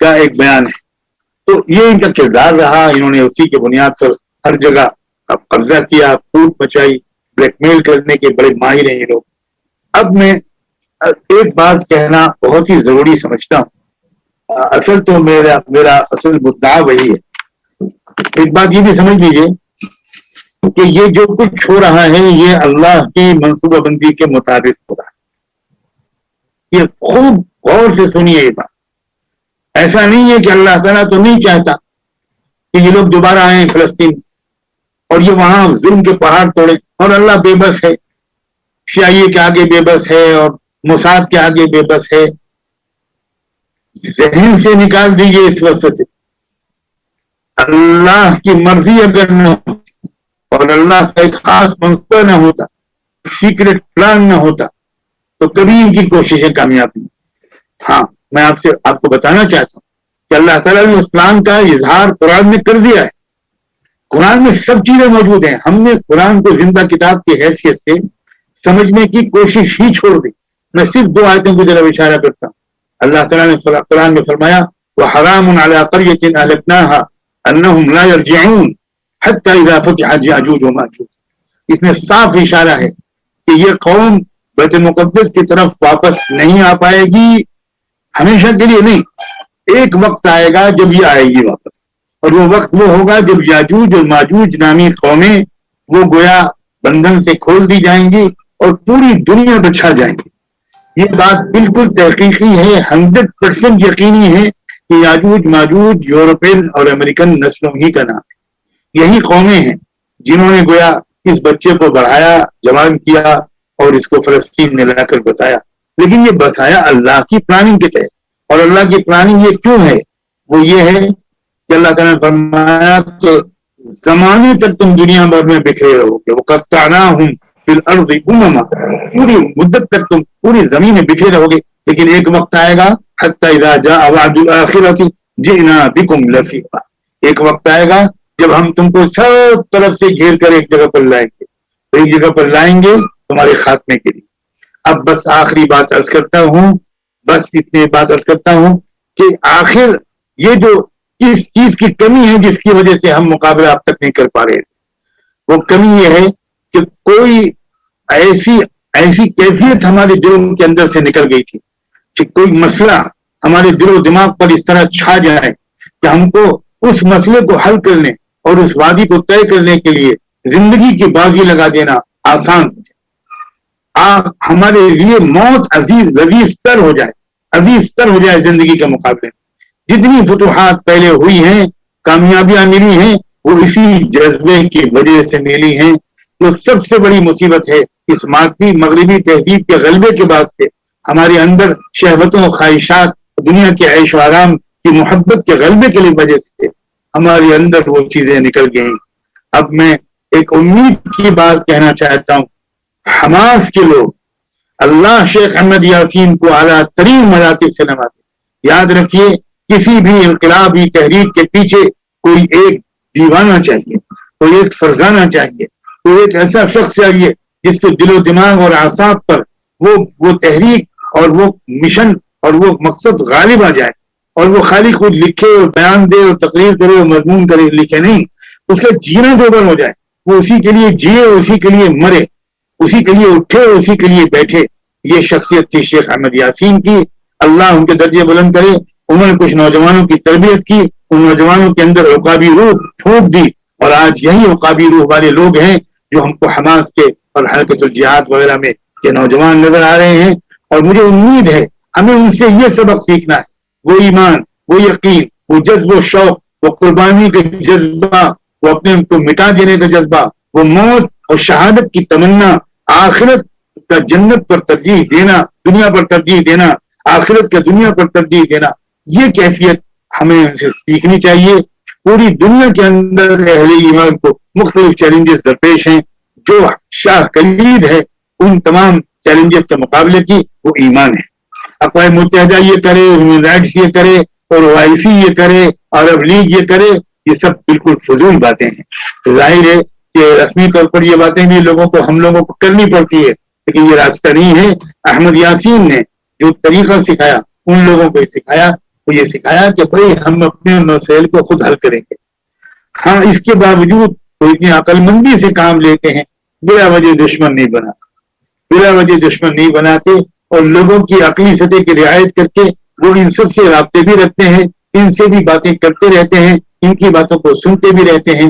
کا ایک بیان ہے۔ تو یہ ان کا کردار رہا، انہوں نے اسی کے بنیاد پر ہر جگہ قبضہ کیا، پھوٹ مچائی، بلیک میل کرنے کے بڑے ماہر ہیں یہ لوگ۔ اب میں ایک بات کہنا بہت ہی ضروری سمجھتا ہوں، اصل تو میرا اصل مدعا وہی ہے۔ ایک بات یہ بھی سمجھ لیجیے کہ یہ جو کچھ ہو رہا ہے یہ اللہ کی منصوبہ بندی کے مطابق ہو رہا ہے۔ یہ خوب غور سے سنیے یہ بات، ایسا نہیں ہے کہ اللہ تعالیٰ تو نہیں چاہتا کہ یہ لوگ دوبارہ آئیں فلسطین اور یہ وہاں ظلم کے پہاڑ توڑے، اور اللہ بے بس ہے، CIA کے آگے بے بس ہے اور موساد کے آگے بے بس ہے۔ ذہن سے نکال دیجیے اس وقت سے، اللہ کی مرضی اگر نہ ہو اور اللہ کا ایک خاص منصوبہ نہ ہوتا، سیکرٹ پلان نہ ہوتا، تو کبھی ان کی کوششیں کامیاب نہیں۔ ہاں، میں آپ کو بتانا چاہتا ہوں کہ اللہ تعالیٰ نے اس پلان کا اظہار قرآن میں کر دیا ہے۔ قرآن میں سب چیزیں موجود ہیں، ہم نے قرآن کو زندہ کتاب کی حیثیت سے سمجھنے کی کوشش ہی چھوڑ دی۔ میں صرف 2 آیتوں کو ذرا اشارہ کرتا ہوں۔ اللہ تعالیٰ نے قرآن میں فرمایا، وَحَرَامٌ عَلَىٰ قَرْيَةٍ أَهْلَكْنَاهَا أَنَّهُمْ لَا يَرْجِعُونَ حَتَّىٰ إِذَا فُتِحَتْ يَأْجُوجُ وَمَأْجُوجُ۔ اس میں صاف اشارہ ہے کہ یہ قوم بیت المقدس کی طرف واپس نہیں آ پائے گی، ہمیشہ کے لیے نہیں۔ ایک وقت آئے گا جب یہ آئے گی واپس، اور وہ وقت وہ ہوگا جب یاجوج اور ماجوج نامی قومیں وہ گویا بندھن سے کھول دی جائیں گی اور پوری دنیا پہ چھا جائیں گی. یہ بات بالکل تحقیقی ہے، 100% یقینی ہے کہ یاجوج ماجوج یورپین اور امریکن نسلوں ہی کا نام ہے. یہی قومیں ہیں جنہوں نے گویا اس بچے کو بڑھایا، جوان کیا اور اس کو فلسطین میں لا کر بسایا. لیکن یہ بسایا اللہ کی پلاننگ کے تحت. اور اللہ کی پلاننگ یہ کیوں ہے؟ وہ یہ ہے کہ اللہ تعالیٰ نے فرمایا کہ زمانے تک تم دنیا بھر میں بکھرے رہو گے. وَقَطَّعْنَاهُمْ فِي الْأَرْضِ أُمَمًا، پوری مدت تک تم پوری زمین میں بکھرے رہو گے. لیکن ایک وقت آئے گا حَتَّى إِذَا جَاءَ وَعْدُ الْآخِرَةِ جِئْنَا بِكُمْ لَفِيفًا، ایک وقت آئے گا جب ہم تم کو سب طرف سے گھیر کر ایک جگہ پر لائیں گے. تو ایک جگہ پر لائیں گے تمہارے خاتمے کے لیے. اب بس آخری بات عرض کرتا ہوں، بس اتنی بات عرض کرتا ہوں کہ آخر یہ جو اس چیز کی کمی ہے جس کی وجہ سے ہم مقابلہ اب تک نہیں کر پا رہے تھے، وہ کمی یہ ہے کہ کوئی ایسی کیفیت ہمارے دلوں کے اندر سے نکل گئی تھی کہ کوئی مسئلہ ہمارے دل و دماغ پر اس طرح چھا جائے کہ ہم کو اس مسئلے کو حل کرنے اور اس وادی کو طے کرنے کے لیے زندگی کی بازی لگا دینا آسان ہو جائے. ہمارے لیے موت لذیذ تر ہو جائے زندگی کے مقابلے میں. جتنی فتوحات پہلے ہوئی ہیں، کامیابیاں ملی ہیں، وہ اسی جذبے کی وجہ سے ملی ہیں. جو سب سے بڑی مصیبت ہے اس مادی مغربی تہذیب کے غلبے کے بعد سے ہمارے اندر شہوتوں، خواہشات، دنیا کے عیش و آرام کی محبت کے غلبے کے وجہ سے ہمارے اندر وہ چیزیں نکل گئی. اب میں ایک امید کی بات کہنا چاہتا ہوں. حماس کے لوگ اللہ شیخ احمد یاسین کو اعلیٰ ترین مراتب سے نوازے. یاد رکھیے، کسی بھی انقلابی تحریک کے پیچھے کوئی ایک دیوانہ چاہیے، کوئی ایک فرزانہ چاہیے، کوئی ایک ایسا شخص چاہیے جس کے دل و دماغ اور اعصاب پر وہ تحریک اور وہ مشن اور وہ مقصد غالب آ جائے اور وہ خالی خود لکھے اور بیان دے اور تقریر کرے اور مضمون کرے، لکھے نہیں، اس کا جینا دوبر ہو جائے. وہ اسی کے لیے جیے، اسی کے لیے مرے، اسی کے لیے اٹھے، اسی کے لیے بیٹھے. یہ شخصیت تھی شیخ احمد یاسین کی. اللہ ان کے درجے بلند کرے. انہوں نے کچھ نوجوانوں کی تربیت کی، ان نوجوانوں کے اندر عقابی روح پھونک دی، اور آج یہی عقابی روح والے لوگ ہیں جو ہم کو حماس کے اور حرکت الجہاد وغیرہ میں یہ نوجوان نظر آ رہے ہیں. اور مجھے امید ہے ہمیں ان سے یہ سبق سیکھنا ہے، وہ ایمان، وہ یقین، وہ جذب و شوق، وہ قربانی کا جذبہ، وہ اپنے کو مٹا دینے کا جذبہ، وہ موت اور شہادت کی تمنا، آخرت کا جنت پر ترجیح دینا، دنیا پر ترجیح دینا، آخرت کا دنیا پر ترجیح دینا. یہ کیفیت ہمیں سیکھنی چاہیے. پوری دنیا کے اندر اہل ایمان کو مختلف چیلنجز درپیش ہیں. جو شاہ کلید ہے ان تمام چیلنجز کے مقابلے کی وہ ایمان ہے. اقوام متحدہ یہ کرے، ہیومن رائٹس یہ کرے، اور OIC یہ کرے، عرب لیگ یہ کرے، یہ سب بالکل فضول باتیں ہیں. ظاہر ہے کہ رسمی طور پر یہ باتیں بھی ہم لوگوں کو کرنی پڑتی ہے، لیکن یہ راستہ نہیں ہے. احمد یاسین نے جو طریقہ سکھایا ان لوگوں کو سکھایا، وہ یہ سکھایا کہ بھائی ہم اپنے مسائل کو خود حل کریں گے. ہاں، اس کے باوجود وہ اتنی عقل مندی سے کام لیتے ہیں، بلا وجہ دشمن نہیں بناتے، اور لوگوں کی عقلی سطح کی رعایت کر کے وہ ان سب سے رابطے بھی رکھتے ہیں، ان سے بھی باتیں کرتے رہتے ہیں، ان کی باتوں کو سنتے بھی رہتے ہیں.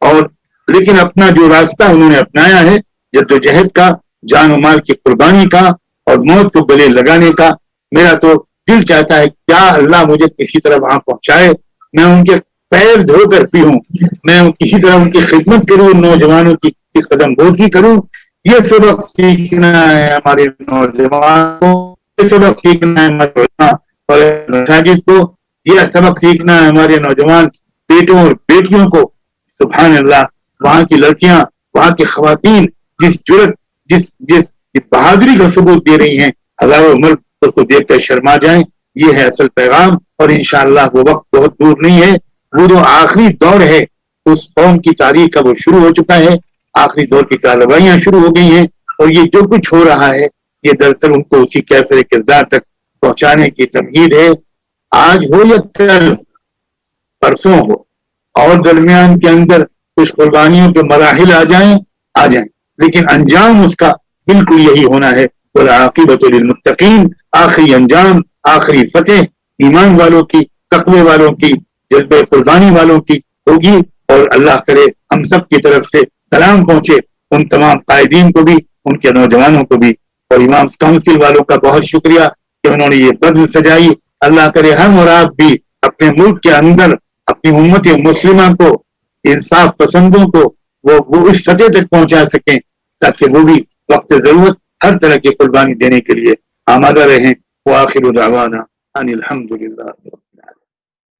اور لیکن اپنا جو راستہ انہوں نے اپنایا ہے جدوجہد کا، جان و مال کی قربانی کا اور موت کو گلے لگانے کا، میرا تو دل چاہتا ہے کیا اللہ مجھے کسی طرح وہاں پہنچائے، میں ان کے پیر دھو کر پیوں، میں کسی طرح ان کی خدمت کروں، نوجوانوں کی قدم بوسی کروں. یہ سبق سیکھنا ہے ہمارے نوجوانوں کو، یہ سبق سیکھنا ہے ہمارے علماء اور مساجد کو، یہ سبق سیکھنا ہے ہمارے نوجوان بیٹوں اور بیٹیوں کو. سبحان اللہ، وہاں کی لڑکیاں، وہاں کی خواتین جس جرت، جس بہادری کا ثبوت دے رہی ہیں، ہزاروں ملک اس کو دیکھ کر شرما جائیں. یہ ہے اصل پیغام. اور انشاءاللہ وہ وقت بہت دور نہیں ہے. وہ جو آخری دور ہے اس قوم کی تاریخ کا وہ شروع ہو چکا ہے. آخری دور کی کارروائیاں شروع ہو گئی ہیں، اور یہ جو کچھ ہو رہا ہے یہ دراصل ان کو اسی کیفر کردار تک پہنچانے کی تمہید ہے. آج ہو یا کل، پرسوں ہو، اور درمیان کے اندر کچھ قربانیوں کے مراحل آ جائیں، لیکن انجام اس کا بالکل یہی ہونا ہے. والعاقبۃ للمتقین، آخری انجام، آخری فتح ایمان والوں کی، تقوی والوں کی، جذبہ قربانی والوں کی ہوگی. اور اللہ کرے ہم سب کی طرف سے سلام پہنچے ان تمام قائدین کو بھی، ان کے نوجوانوں کو بھی، اور امام کونسل والوں کا بہت شکریہ کہ انہوں نے یہ بزم سجائی. اللہ کرے ہم اور آپ بھی اپنے ملک کے اندر اپنی امت مسلمہ کو، انصاف پسندوں کو وہ اس سطح تک پہنچا سکیں تاکہ وہ بھی وقت ضرورت ہر طرح کی قربانی دینے کے لیے آمادہ رہیں. وآخر دعوانا ان الحمد للہ.